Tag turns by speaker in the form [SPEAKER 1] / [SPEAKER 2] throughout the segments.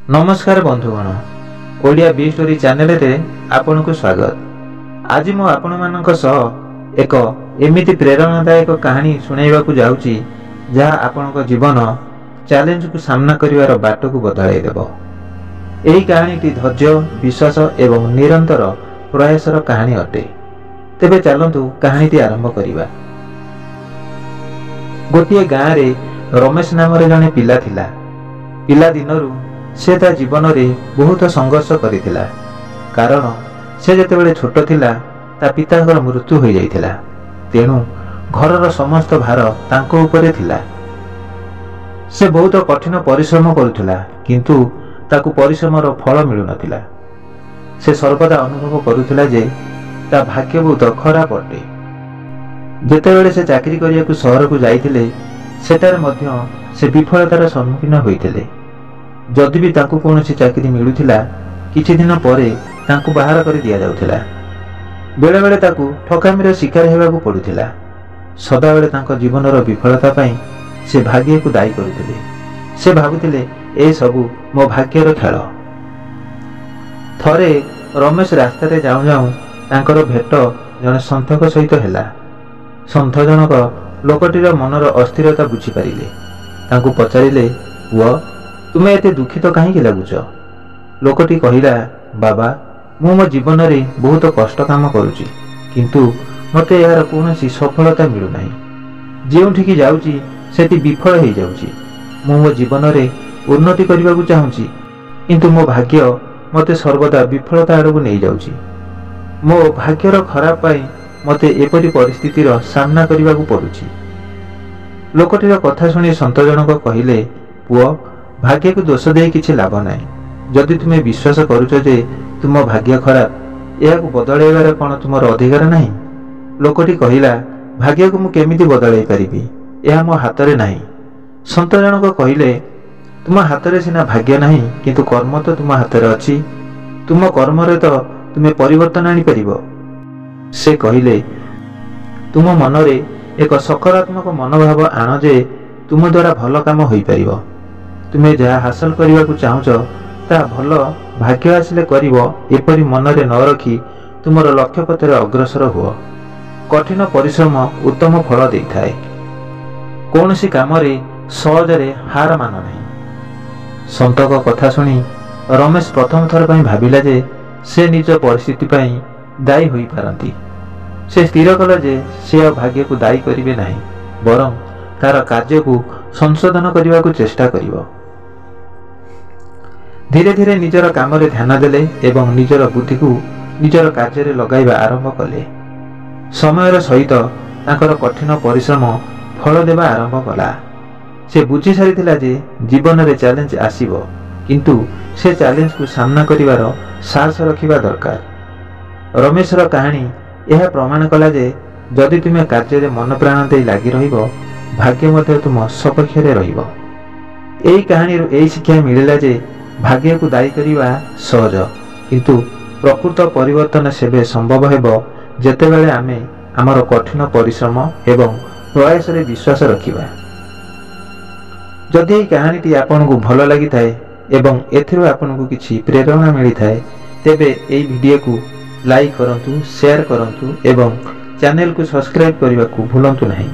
[SPEAKER 1] नमस्कार बंधुगण, Odia B story channel रे आपन को स्वागत। आज मु आपण मानक सह एक एमिति प्रेरणादायक कहानी सुनाइबा जाउची जहाँ आपन जीवन चैलेंज को सामना करिवार बाट को बदलाई देबो। एही कहानीटी धैर्य, विश्वास एवं निरंतर प्रयासर कहानी अटे। तेबे चलंतु कहानीटी आरंभ करिबा। गोटिए गाँव रे रमेश नाम जने पिला थिला। पिला दिनरू से ता जीवन रे बहुत संघर्ष करिथिला, कारण से जेतेबेले छोट थिला ता पिताଙ୍କର मृत्यु हो जाइथिला। तेणु घरर समस्त भार तांको उपरे थिला। से बहुत कठिन परिश्रम करुथिला, किंतु ताकू परिश्रमर फल मिलु नथिला। से सर्वदा अनुभव करुथिला जे ता भाग्य बहुत खराब अटे। जेतेबेले से चाकरी करियाकू शहर को जाइथिले, सेटारे मध्य से विफलतार सम्मुखीन होइथिले। जदि भी ताकू कौनसी चाकरी मिलुथिला, किछि दिन परे ताकू बाहर कर दिया जाउथिला। बेले बेले ताकू ठकामीर शिकार हेबाकू पडुथिला। सदाबेले तांको जीवनर विफलता पई से भाग्य को दायी करुथिले। से भाबुथिले ए सबु मो भाग्यर खेल। थरे रमेश रास्ता रे जाऊ जाऊ तांकर भेट जने सन्थक सहित हेला। सन्थ जनक लोकटीर मनर अस्थिरता बुझी पारिले। तांकू पचारिले, पुओ तुमे एते दुखित कहीं लगुच? लोकटी कहिला, बाबा मु मो जीवन रे बहुत कष्ट काम करुची, किंतु मते यार कौनसी सफलता मिलु नाही। जेउठिकी जाउची सेति विफल हो जाउची। मु मो जीवन रे उन्नति करबाकू चाहूची, किंतु मो भाग्य मते सर्वदा विफलता आड़कू नहीं जाउची। मो भाग्यर खराब पाई मते एपरि परिस्थितिर सामना करबाकू पडुची। लोकटीर कथा सुनी संत जनक कहिले, पुओ भाग्य को दोष दे किछि लाभ नाही। जदि तुमे विश्वास करूछ जे तुम भाग्य खराब, यह बदलैबार कौन तुमर अधिकार नाही? लोकटी कहिला, भाग्य को मु केमिति बदलै परिबि? यह मो हाथ रे नाही। संत जनक कहिले, तुम हाथ रे सिना भाग्य नाही, किंतु कर्म तो तुम हाथ रे अछि। तुम कर्म रे तो तुमे परिवर्तन आनी परिबो। से कहिले, तुम मन रे एक सकारात्मक मनोभाव आण जे तुम द्वारा भल काम होई परिबो। तुमे जहाँ हासिल करने को चाहूच ता भल भाग्य आसिले करिवो, एपरि मन रे न रखी तुमर लक्ष्य पथरे अग्रसर हुओ। कठिन परिश्रम उत्तम फल देइथाए। कौनसी काम रे सहजरे हार मान नहीं। संतक कथा सुनी रमेश प्रथम थर पई भाबिला जे से निज परिस्थिति पई दायी होई पारंती। से स्थिर कला जे से भाग्य को दायी करिवे नाही, बरं तार कार्य को संशोधन करने को चेष्टा करिवो। धीरे धीरे निजर काम रे ध्यान देले एवं निजर बुद्धि को निजर कार्य रे लगाइबा आरंभ कले। समयर सहित तांकर कठिन परिश्रम फल देबा आरंभ कला। से बुझी सारिथिला जे जीवन रे चैलेंज आसीबो, किंतु से चैलेंज को सामना करिवार साहस रखिबा दरकार। रमेशर कहानी यह प्रमाण कला जे जदि तुमे कार्य रे मन प्राण दे लागि रहिबो, भाग्य मध्य तुम सपक्ष रे रहिबो। एही कहानी रो एही शिक्षा मिलिला जे भाग्य को दायी करिबा सहज, किंतु प्रकृत परिवर्तन सेबे संभव हेबो जेतेबेले आमे आमर कठिन परिश्रम एवं प्रयास रे विश्वास रखिबा। जदि एही कहानीटी आपनकु भल लागि थाए एवं एथिरो आपनकु किछि प्रेरणा मिली थाए, तेबे एही वीडियो को लाइक करंतु, शेयर करंतु एवं चैनल को सब्सक्राइब करबा को भूलंतु नहीं।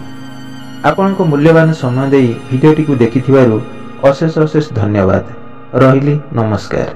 [SPEAKER 1] आपनको मूल्यवान समय देई वीडियोटी को देखिथिबारु अशेष अशेष धन्यवाद। रहिली, नमस्कार।